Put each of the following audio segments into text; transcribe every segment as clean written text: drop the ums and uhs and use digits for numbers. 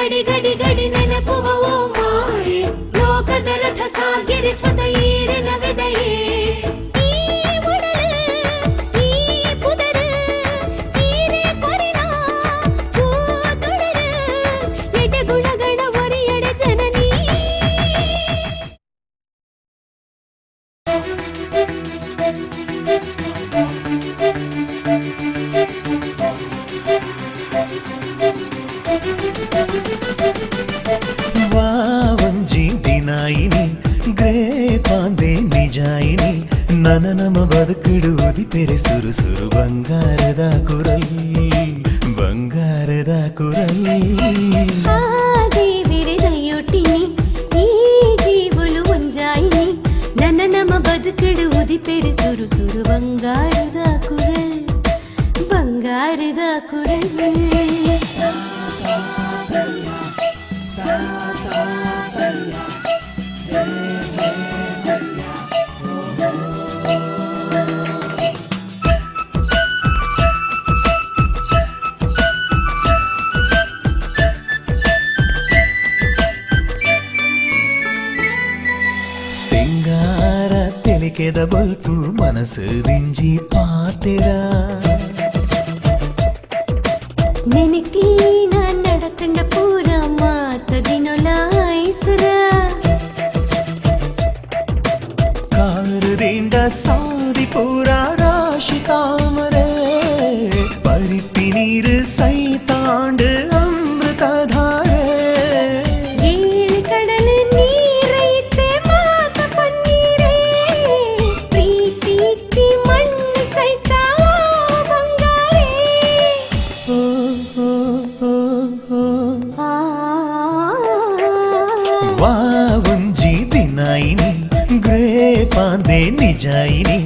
ಗಡಿ ಗಡಿ ಗಡಿ ನೆನಪುವ ಮಾಯೆ ಲೋಕದ ರಥ ಸಾಗಿರಿಸುತ್ತ ಈರಿನ ವಿದಯೇ ನನ ನಮ ಬದುಕಿಡುವುದಿ ಪೆರೆ ಸುರು ಸುರು ಬಂಗಾರದ ಕುರಲ್ ಬಂಗಾರದ ಕುರಲ್ ದೇವಿರಿದಯೊಟ್ಟಿನಿ ಈ ಜೀವಲು ಒಂಜಾಯಿನಿ ನನ್ನ ನಮ ಬದುಕಿಡುವುದಿ ಪೆರೆ ಸುರು ಸುರು ಬಂಗಾರದ ಕುರಲ್ ಬಂಗಾರದ ಕುರಲ್ ಸಿಂಗಾರ ತೆಲಿಕೆದ ಬಲ್ಪು ಮನಸ್ಸು ರಿಂಜಿ ಪಾತೆರ ನೆನಕೀನ ನಡಕಂಡ ಪೂರ ಮಾತದಿನೊಲಾಯಿಸರ ಕಾರದಿಂದ ಸಾದಿ ಪೂರ ರಾಶಿ ತಾಮರೆ ಪರಿಪಿ ನೀರು ಸೈತಾಂಡು ಅಮೃತಧಾರೆ ಪಾಂದೆ ನಿಜಾಯಿನಿ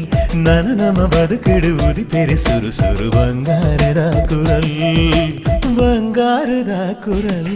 ನನ ನಮ ಬದುಕಿಡುವುದಿ ಪೆರೆ ಸುರು ಸುರು ಬಂಗಾರದ ಕುರಲ್ ಬಂಗಾರದ ಕುರಲ್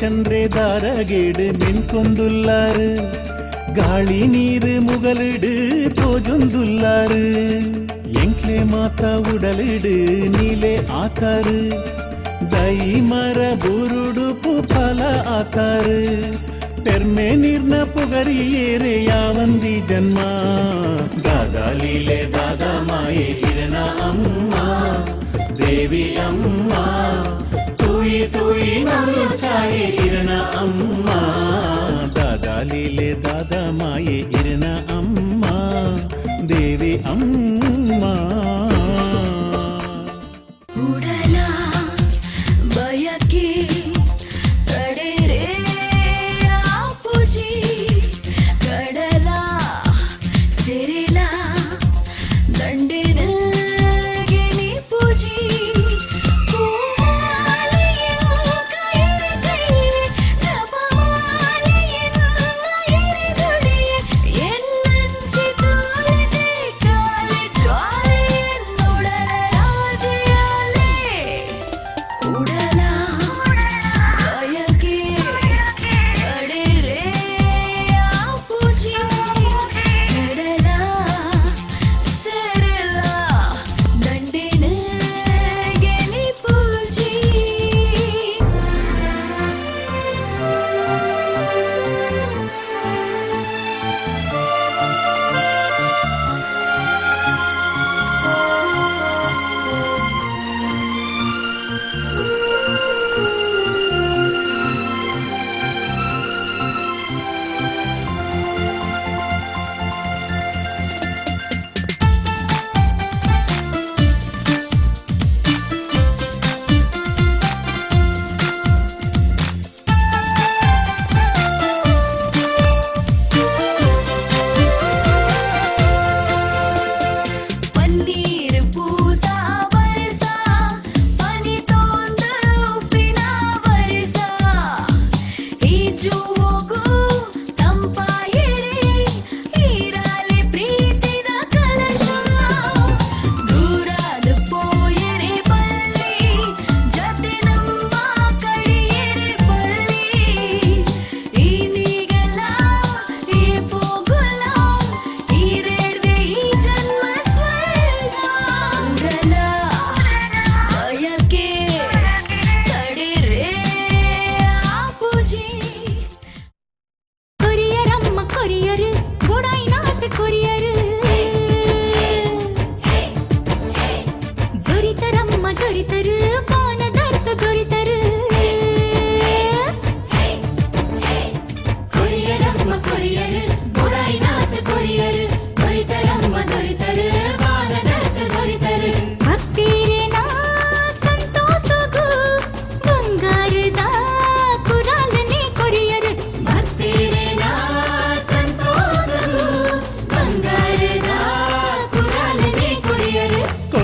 சந்திரே தாரகேடு மென்கொந்துள்ளாரு ಗಾಳಿ ನೀರು ಮುಗಲಿಡು ತೋಜೊಂದುಲ್ಲಾರು ಎಂಕ್ಲೆ ಮಾತ ಉಡಲಿಡು ನೀಲೆ ಆತಾರು ದೈ ಮರ ಬುರುಡುಪು ಫಲ ಆತಾರು ತೆರ್ಮೆ ನೀರ್ನ ಪುಗರಿ ಏರೆ ಯಾವಂದಿ ಜನ್ಮ ದಾದಾ ಲೀಲೆ ದಾದಾ ಮಾಯೆ ಇರನ ಅಮ್ಮ ದೇವಿ ಅಮ್ಮ ತೂಯಿ ತೂಯಿ ನಲು ಛಾಯೆ ಇರನ ಅಮ್ಮ ದಾದಾ ಲೀಲೆ ದಾದಾ ಮಾಯೆ ಇರನ ಅಮ್ಮ ದೇವಿ ಅಮ್ಮ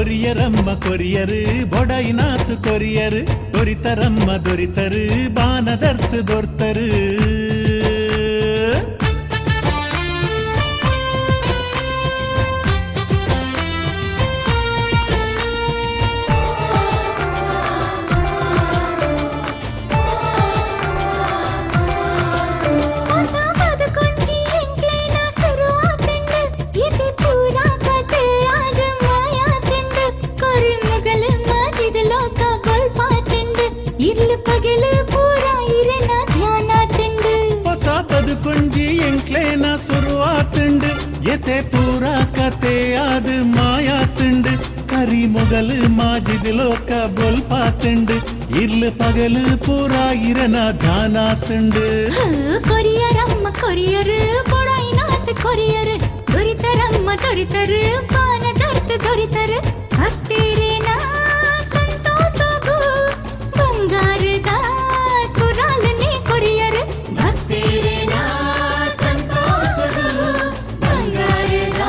ಕೊರಿಯರಮ್ಮ ಕೊರಿಯರು ಬೊಡೈನಾಥ್ ಕೊರಿಯರು ದೊರಿತರಮ್ಮ ದೊರಿತರು ಬಾನದರ್ಥ ದೊರ್ತರು ಕೊಂಜಿ ಎಂಕ್ಲೇನ ಸುರುವಾತುಂಡು ಎತೆ ಪೂರ ಕತೆ ಆದ ಮಾಯಾತುಂಡು ಕರಿ ಮೊಗಲು ಮಾಜಿದ್ ಲೋಕ ಬೊಲ್ಪಾತುಂಡು ಇರ್ಲು ಪಗಲು ಪೂರ ಇರನ ಧ್ಯಾನಾತುಂಡು ಕೊರಿಯರಮ್ಮ ಕೊರಿಯರು ಬೊಡೈನಾಥ್ ಕೊರಿಯರು ದೊರಿತರಮ್ಮ ದೊರಿತರು ಬಾನದರ್ಥ ದೊರಿತರು ಭಕ್ತಿರೇನ ಸಂತೋಷಗು ಬಂಗಾರದ ಕುರಾಲನೆ ಕೊರಿಯರು ಭಕ್ತಿರೇನ ಸಂತೋಷಗು ಬಂಗಾರದ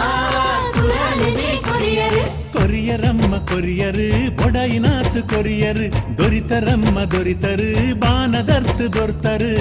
ಕುರಾಲನೆ ಕೊರಿಯರು ಕೊರಿಯರಮ್ಮ ಕೊರಿಯರು ಬೊಡೈನಾಥ್ ಕೊರಿಯರು ದೊರಿತರಮ್ಮ ದೊರಿತರು ಬಾನದರ್ಥ ದೊರ್ತರು